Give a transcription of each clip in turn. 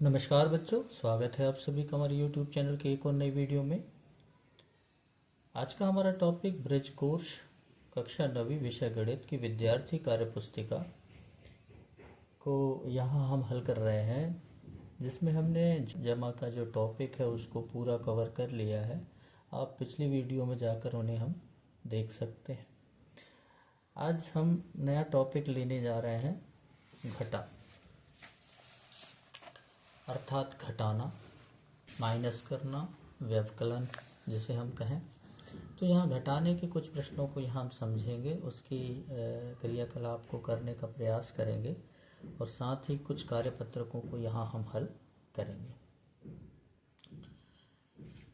नमस्कार बच्चों, स्वागत है आप सभी का हमारे YouTube चैनल के एक और नई वीडियो में। आज का हमारा टॉपिक ब्रिज कोर्स कक्षा 9वीं विषय गणित की विद्यार्थी कार्य पुस्तिका को यहाँ हम हल कर रहे हैं, जिसमें हमने जमा का जो टॉपिक है उसको पूरा कवर कर लिया है। आप पिछली वीडियो में जाकर उन्हें हम देख सकते हैं। आज हम नया टॉपिक लेने जा रहे हैं, घटा अर्थात घटाना, माइनस करना, व्यवकलन जिसे हम कहें। तो यहाँ घटाने के कुछ प्रश्नों को यहाँ हम समझेंगे, उसकी क्रियाकलाप को करने का प्रयास करेंगे और साथ ही कुछ कार्यपत्रकों को यहाँ हम हल करेंगे।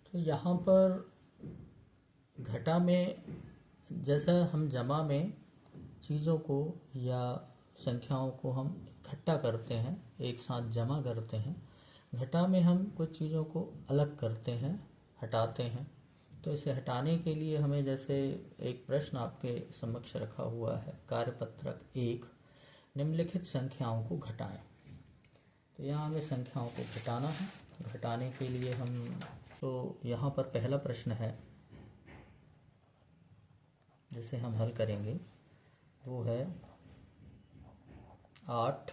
तो यहाँ पर घटा में जैसा हम जमा में चीज़ों को या संख्याओं को हम इकट्ठा करते हैं, एक साथ जमा करते हैं, घटा में हम कुछ चीज़ों को अलग करते हैं, हटाते हैं। तो इसे हटाने के लिए हमें जैसे एक प्रश्न आपके समक्ष रखा हुआ है, कार्यपत्रक 1, निम्नलिखित संख्याओं को घटाएं। तो यहाँ हमें संख्याओं को घटाना है। घटाने के लिए यहाँ पर पहला प्रश्न है जिसे हम हल करेंगे, वो है 8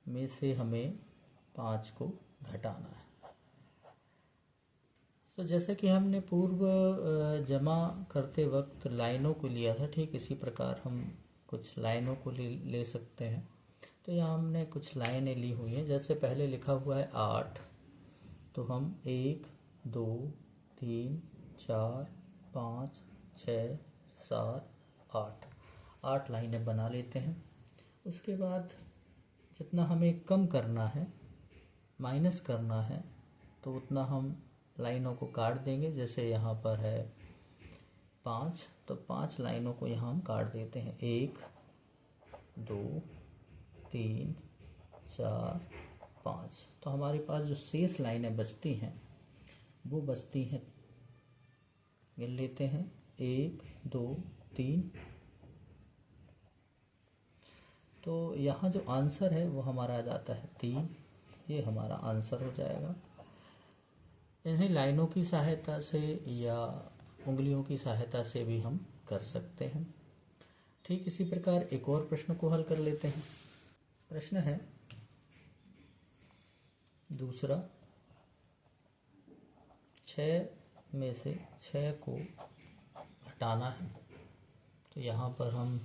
में से हमें 5 को घटाना है। तो जैसे कि हमने पूर्व जमा करते वक्त लाइनों को लिया था, ठीक इसी प्रकार हम कुछ लाइनों को ले सकते हैं। तो यहाँ हमने कुछ लाइनें ली हुई हैं। जैसे पहले लिखा हुआ है 8, तो हम 1 2 3 4 5 6 7 8 लाइनें बना लेते हैं। उसके बाद जितना हमें कम करना है, माइनस करना है, तो उतना हम लाइनों को काट देंगे। जैसे यहाँ पर है 5, तो 5 लाइनों को यहाँ हम काट देते हैं। 1 2 3 4 5। तो हमारे पास जो शेष लाइनें बचती हैं वो बचती हैं, गिन लेते हैं, 1 2 3। तो यहाँ जो आंसर है वो हमारा आ जाता है 3। ये हमारा आंसर हो जाएगा। इन्हें लाइनों की सहायता से या उंगलियों की सहायता से भी हम कर सकते हैं। ठीक इसी प्रकार एक और प्रश्न को हल कर लेते हैं। प्रश्न है दूसरा, 6 में से 6 को घटाना है। तो यहाँ पर हम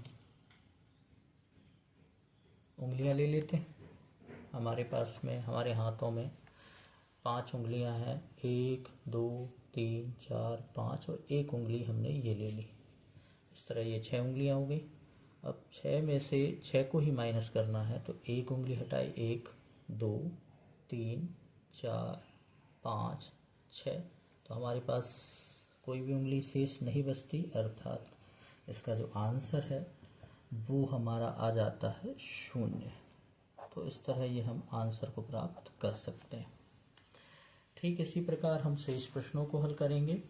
उंगलियां ले लेते हैं। हमारे पास में, हमारे हाथों में 5 उंगलियां हैं, 1 2 3 4 5, और एक उंगली हमने ये ले ली। इस तरह ये 6 उंगलियां हो गई। अब 6 में से 6 को ही माइनस करना है, तो एक उंगली हटाई, 1 2 3 4 5 6। तो हमारे पास कोई भी उंगली शेष नहीं बचती, अर्थात इसका जो आंसर है वो हमारा आ जाता है 0। तो इस तरह ये हम आंसर को प्राप्त कर सकते हैं। ठीक इसी प्रकार हम शेष प्रश्नों को हल करेंगे।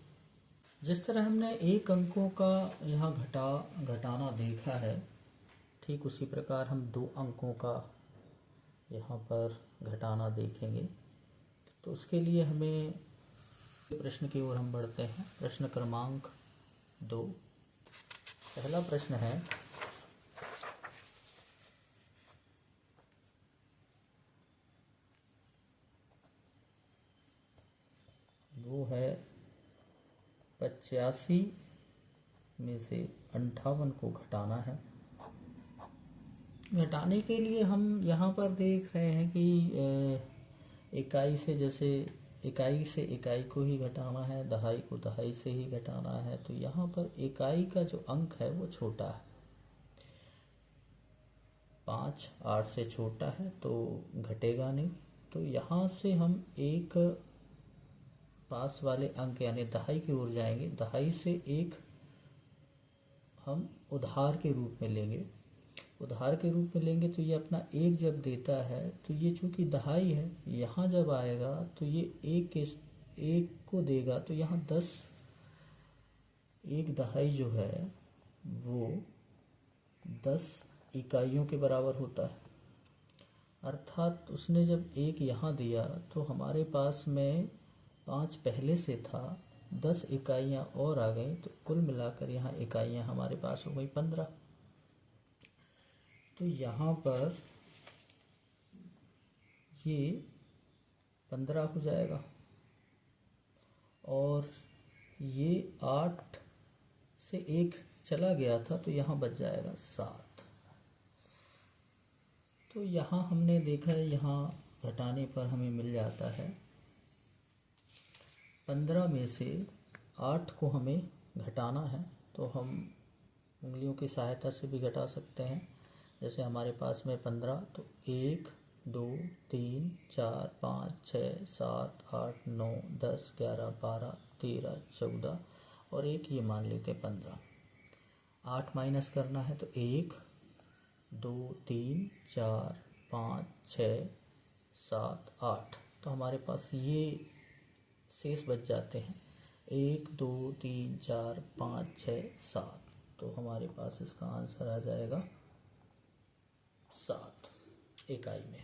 जिस तरह हमने एक अंकों का यहाँ घटाना देखा है, ठीक उसी प्रकार हम 2 अंकों का यहाँ पर घटाना देखेंगे। तो उसके लिए हमें प्रश्न की ओर हम बढ़ते हैं। प्रश्न क्रमांक 2। पहला प्रश्न है, वो है 85 में से 58 को घटाना है। घटाने के लिए हम यहाँ पर देख रहे हैं कि इकाई से, जैसे इकाई से इकाई को ही घटाना है, दहाई को दहाई से ही घटाना है। तो यहाँ पर इकाई का जो अंक है वो छोटा है, 5 8 से छोटा है, तो घटेगा नहीं। तो यहाँ से हम एक पास वाले अंक यानी दहाई की ओर जाएंगे। दहाई से एक हम उधार के रूप में लेंगे। उधार के रूप में लेंगे तो ये अपना 1 जब देता है, तो ये चूंकि दहाई है, यहाँ जब आएगा तो ये 1 को देगा। तो यहाँ 10, 1 दहाई जो है वो 10 इकाइयों के बराबर होता है। अर्थात उसने जब 1 यहाँ दिया तो हमारे पास में 5 पहले से था, 10 इकाइयाँ और आ गई, तो कुल मिलाकर यहाँ इकाइयाँ हमारे पास हो गई 15। तो यहाँ पर ये 15 हो जाएगा और ये 8 से 1 चला गया था तो यहाँ बच जाएगा 7। तो यहाँ हमने देखा है, यहाँ घटाने पर हमें मिल जाता है 15 में से 8 को हमें घटाना है, तो हम उंगलियों की सहायता से भी घटा सकते हैं। जैसे हमारे पास में 15, तो 1 2 3 4 5 6 7 8 9 10 11 12 13 14 और 1 ये मान लेते हैं 15। 8 माइनस करना है तो 1 2 3 4 5 6 7 8, तो हमारे पास ये शेष बच जाते हैं 1 2 3 4 5 6 7, तो हमारे पास इसका आंसर आ जाएगा 7 इकाई में।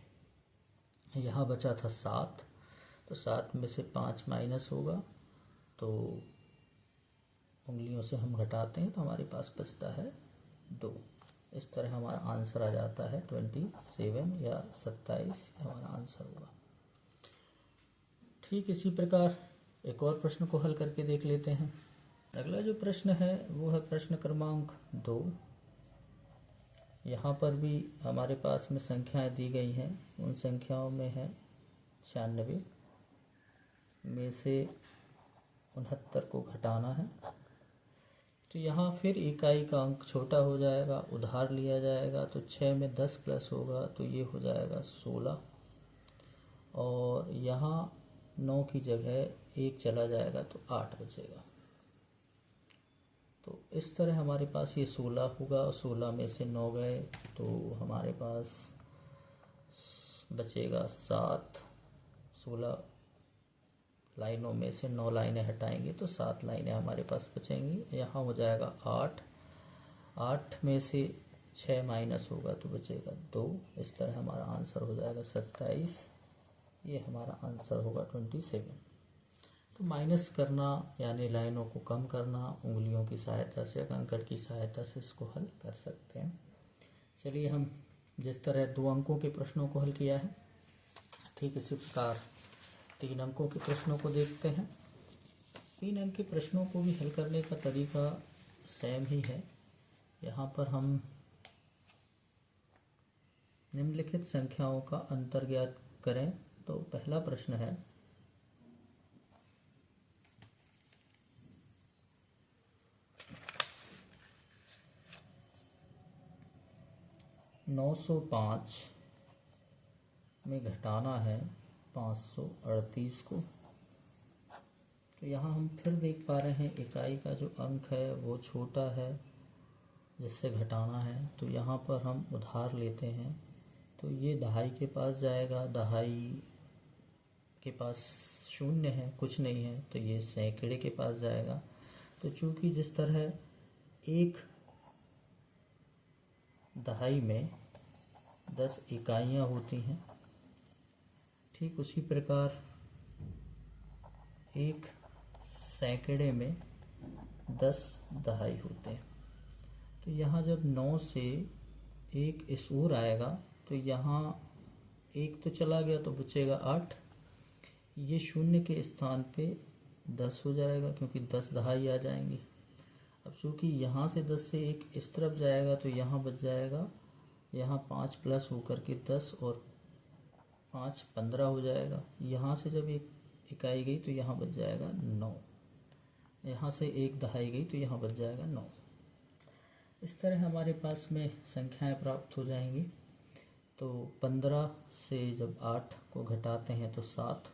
यहाँ बचा था 7, तो 7 में से 5 माइनस होगा तो उंगलियों से हम घटाते हैं तो हमारे पास बचता है 2। इस तरह हमारा आंसर आ जाता है 27 या 27 हमारा आंसर होगा। ठीक इसी प्रकार एक और प्रश्न को हल करके देख लेते हैं। अगला जो प्रश्न है वो है प्रश्न क्रमांक 2। यहाँ पर भी हमारे पास में संख्याएं दी गई हैं, उन संख्याओं में है 96 में से 69 को घटाना है। तो यहाँ फिर इकाई का अंक छोटा हो जाएगा, उधार लिया जाएगा, तो 6 में 10 प्लस होगा तो ये हो जाएगा 16 और यहाँ 9 की जगह 1 चला जाएगा तो 8 बचेगा। तो इस तरह हमारे पास ये 16 होगा और 16 में से 9 गए तो हमारे पास बचेगा 7। 16 लाइनों में से 9 लाइनें हटाएंगे तो 7 लाइनें हमारे पास बचेंगी। यहाँ हो जाएगा 8। 8 में से 6 माइनस होगा तो बचेगा 2। इस तरह हमारा आंसर हो जाएगा 27। ये हमारा आंसर होगा 27। तो माइनस करना यानी लाइनों को कम करना उंगलियों की सहायता से, कंकड़ की सहायता से इसको हल कर सकते हैं। चलिए हम जिस तरह 2 अंकों के प्रश्नों को हल किया है ठीक इसी प्रकार 3 अंकों के प्रश्नों को देखते हैं। 3 अंक के प्रश्नों को भी हल करने का तरीका सेम ही है। यहाँ पर हम निम्नलिखित संख्याओं का अंतर ज्ञात करें। तो पहला प्रश्न है 905 में घटाना है 538 को। तो यहाँ हम फिर देख पा रहे हैं इकाई का जो अंक है वो छोटा है जिससे घटाना है, तो यहाँ पर हम उधार लेते हैं तो ये दहाई के पास जाएगा, दहाई के पास 0 है, कुछ नहीं है, तो ये सैकड़े के पास जाएगा। तो चूंकि जिस तरह एक दहाई में 10 इकाइयाँ होती हैं, ठीक उसी प्रकार एक सैकड़े में 10 दहाई होते हैं। तो यहाँ जब 9 से 1 इस ओर आएगा तो यहाँ 1 तो चला गया तो बचेगा 8। ये 0 के स्थान पे 10 हो जाएगा क्योंकि 10 दहाई आ जाएंगी। अब चूँकि यहाँ से 10 से 1 इस तरफ जाएगा तो यहाँ बच जाएगा, यहाँ 5 प्लस होकर के 10 और 5 15 हो जाएगा। यहाँ से जब 1 इकाई गई तो यहाँ बच जाएगा 9। यहाँ से 1 दहाई गई तो यहाँ बच जाएगा 9। इस तरह हमारे पास में संख्याएं प्राप्त हो जाएंगी। तो 15 से जब 8 को घटाते हैं तो 7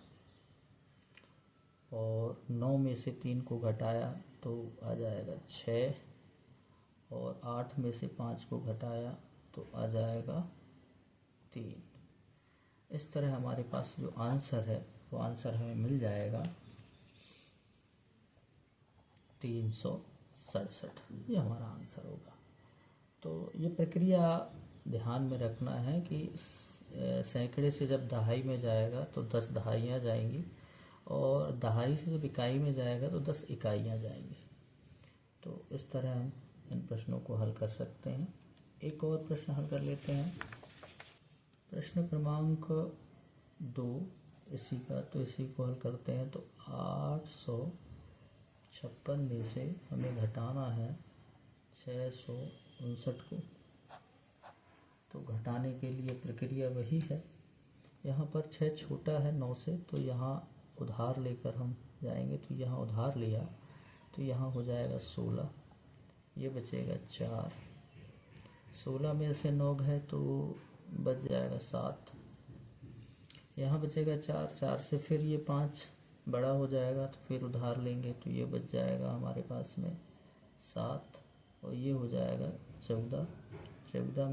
और 9 में से 3 को घटाया तो आ जाएगा 6 और 8 में से 5 को घटाया तो आ जाएगा 3। इस तरह हमारे पास जो आंसर है वो आंसर हमें मिल जाएगा 367। ये हमारा आंसर होगा। तो ये प्रक्रिया ध्यान में रखना है कि सैकड़े से जब दहाई में जाएगा तो 10 दहाइयाँ जाएंगी, और दहाई से जब इकाई में जाएगा तो 10 इकाइयाँ जाएंगी। तो इस तरह हम इन प्रश्नों को हल कर सकते हैं। एक और प्रश्न हल कर लेते हैं। प्रश्न क्रमांक 2 इसी का, तो इसी को हल करते हैं। तो 856 में से हमें घटाना है 659 को। तो घटाने के लिए प्रक्रिया वही है। यहाँ पर 6 छोटा है 9 से, तो यहाँ उधार लेकर हम जाएंगे। तो यहाँ उधार लिया तो यहाँ हो जाएगा 16, ये बचेगा 4। 16 में से 9 गए तो बच जाएगा 7, यहाँ बचेगा 4। 4 से फिर ये 5 बड़ा हो जाएगा, तो फिर उधार लेंगे तो ये बच जाएगा हमारे पास में 7, और ये हो जाएगा 14। 14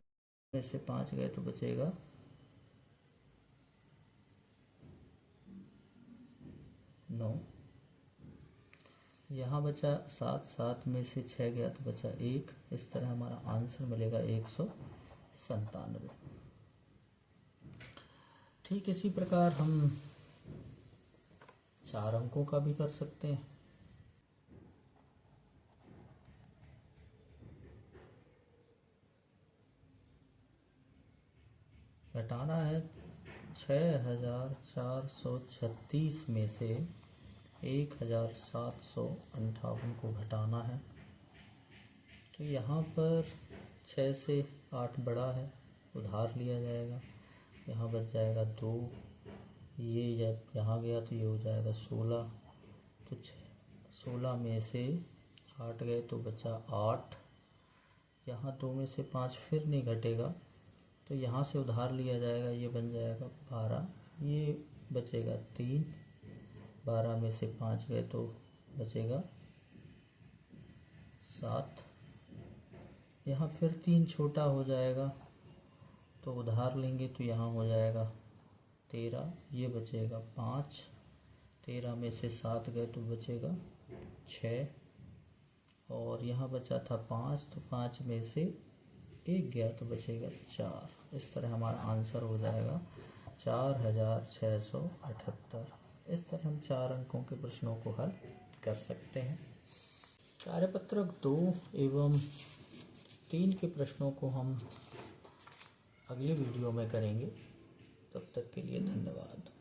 में से 5 गए तो बचेगा 9। यहाँ बचा 7। 7 में से 6 गया तो बचा 1। इस तरह हमारा आंसर मिलेगा 197। ठीक इसी प्रकार हम 4 अंकों का भी कर सकते हैं। घटाना है 6436 में से 1758 को घटाना है। तो यहाँ पर 6 से 8 बड़ा है, उधार लिया जाएगा। यहाँ बच जाएगा 2, ये जब यहाँ गया तो ये हो जाएगा 16। तो 16 में से 8 गए तो बचा 8। यहाँ 2 में से 5 फिर नहीं घटेगा, तो यहाँ से उधार लिया जाएगा, ये बन जाएगा 12। ये बचेगा 3। 12 में से 5 गए तो बचेगा 7। यहाँ फिर 3 छोटा हो जाएगा, तो उधार लेंगे तो यहाँ हो जाएगा 13, ये बचेगा 5। 13 में से 7 गए तो बचेगा 6, और यहाँ बचा था 5, तो 5 में से 1 गया तो बचेगा 4। इस तरह हमारा आंसर हो जाएगा 4678। इस तरह हम 4 अंकों के प्रश्नों को हल कर सकते हैं। कार्यपत्रक 2 एवं 3 के प्रश्नों को हम अगली वीडियो में करेंगे। तब तक के लिए धन्यवाद।